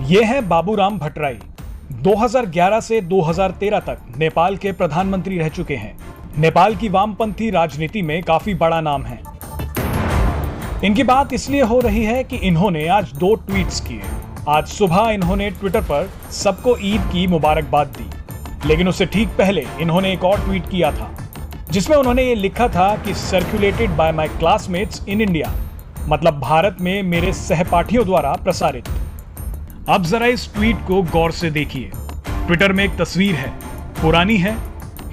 ये हैं बाबूराम भट्टराई। 2011 से 2013 तक नेपाल के प्रधानमंत्री रह चुके हैं। नेपाल की वामपंथी राजनीति में काफी बड़ा नाम है। इनकी बात इसलिए हो रही है कि इन्होंने आज 2 ट्वीट्स किए। आज सुबह इन्होंने ट्विटर पर सबको ईद की मुबारकबाद दी, लेकिन उससे ठीक पहले इन्होंने एक और ट्वीट किया था जिसमें उन्होंने ये लिखा था कि circulated by my classmates in India, मतलब भारत में मेरे सहपाठियों द्वारा प्रसारित। अब जरा इस ट्वीट को गौर से देखिए। ट्विटर में एक तस्वीर है, पुरानी है।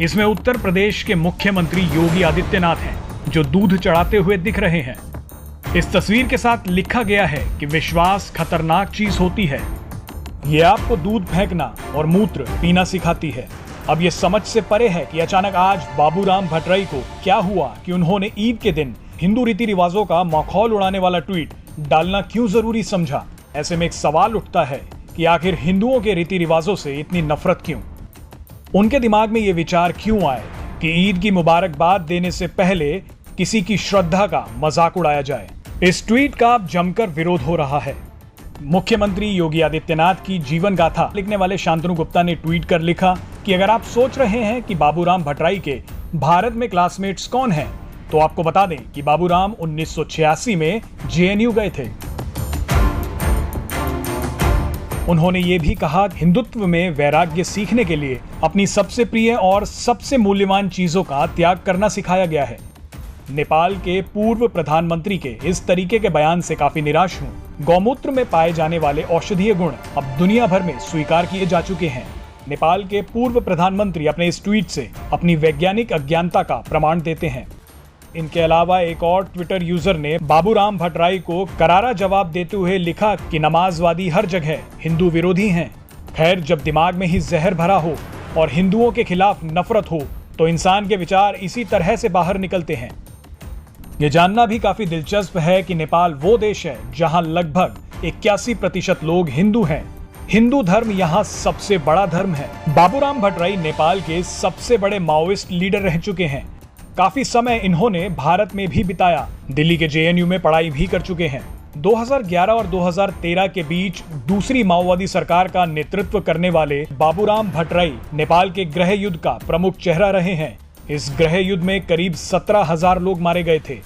इसमें उत्तर प्रदेश के मुख्यमंत्री योगी आदित्यनाथ हैं जो दूध चढ़ाते हुए दिख रहे हैं। इस तस्वीर के साथ लिखा गया है कि विश्वास खतरनाक चीज होती है, ये आपको दूध फेंकना और मूत्र पीना सिखाती है। अब ये समझ से परे है कि अचानक आज बाबूराम भट्टराई को क्या हुआ कि उन्होंने ईद के दिन हिंदू रीति रिवाजों का मखौल उड़ाने वाला ट्वीट डालना क्यों जरूरी समझा। ऐसे में एक सवाल उठता है कि आखिर हिंदुओं के रीति रिवाजों से इतनी नफरत क्यों। उनके दिमाग में ये विचार क्यों आए कि ईद की मुबारकबाद देने से पहले किसी की श्रद्धा का मजाक उड़ाया जाए। इस ट्वीट का अब जमकर विरोध हो रहा है। मुख्यमंत्री योगी आदित्यनाथ की जीवन गाथा लिखने वाले शांतनु गुप्ता ने ट्वीट कर लिखा कि अगर आप सोच रहे हैं कि बाबूराम भट्टराई के भारत में क्लासमेट्स कौन हैं, तो आपको बता दें कि बाबूराम 1986 में जेएनयू गए थे। उन्होंने ये भी कहा कि हिंदुत्व में वैराग्य सीखने के लिए अपनी सबसे प्रिय और सबसे मूल्यवान चीजों का त्याग करना सिखाया गया है। नेपाल के पूर्व प्रधानमंत्री के इस तरीके के बयान से काफी निराश हूं। गौमूत्र में पाए जाने वाले औषधीय गुण अब दुनिया भर में स्वीकार किए जा चुके हैं। नेपाल के पूर्व प्रधानमंत्री अपने इस ट्वीट से अपनी वैज्ञानिक अज्ञानता का प्रमाण देते हैं। इनके अलावा एक और ट्विटर यूजर ने बाबूराम भट्टराई को करारा जवाब देते हुए लिखा कि नमाजवादी हर जगह हिंदू विरोधी हैं। खैर, जब दिमाग में ही जहर भरा हो और हिंदुओं के खिलाफ नफरत हो तो इंसान के विचार इसी तरह से बाहर निकलते हैं। ये जानना भी काफी दिलचस्प है कि नेपाल वो देश है जहां लगभग 81% लोग हिंदू हैं। हिंदू धर्म यहाँ सबसे बड़ा धर्म है। बाबूराम भट्टराई नेपाल के सबसे बड़े माओइस्ट लीडर रह चुके हैं। काफी समय इन्होंने भारत में भी बिताया। दिल्ली के जेएनयू में पढ़ाई भी कर चुके हैं। 2011 और 2013 के बीच दूसरी माओवादी सरकार का नेतृत्व करने वाले बाबूराम भट्टराई नेपाल के गृह युद्ध का प्रमुख चेहरा रहे हैं। इस गृह युद्ध में करीब 17,000 लोग मारे गए थे।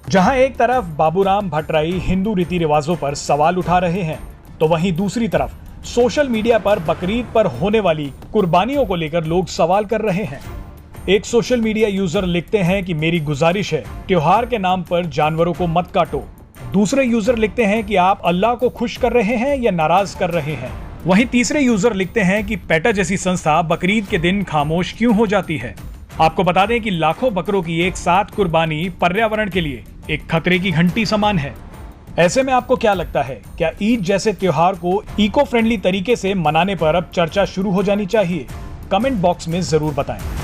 जहां एक तरफ बाबूराम भट्टराई हिंदू रीति रिवाजों पर सवाल उठा रहे हैं, तो वहीं दूसरी तरफ सोशल मीडिया पर बकरीद पर होने वाली कुर्बानियों को लेकर लोग सवाल कर रहे हैं। एक सोशल मीडिया यूजर लिखते हैं कि मेरी गुजारिश है, त्योहार के नाम पर जानवरों को मत काटो। दूसरे यूजर लिखते हैं कि आप अल्लाह को खुश कर रहे हैं या नाराज कर रहे हैं। वहीं तीसरे यूजर लिखते हैं कि पेटा जैसी संस्था बकरीद के दिन खामोश क्यों हो जाती है। आपको बता दें कि लाखों बकरों की एक साथ कुर्बानी पर्यावरण के लिए एक खतरे की घंटी समान है। ऐसे में आपको क्या लगता है, क्या ईद जैसे त्योहार को इको फ्रेंडली तरीके से मनाने पर अब चर्चा शुरू हो जानी चाहिए? कमेंट बॉक्स में जरूर बताएं।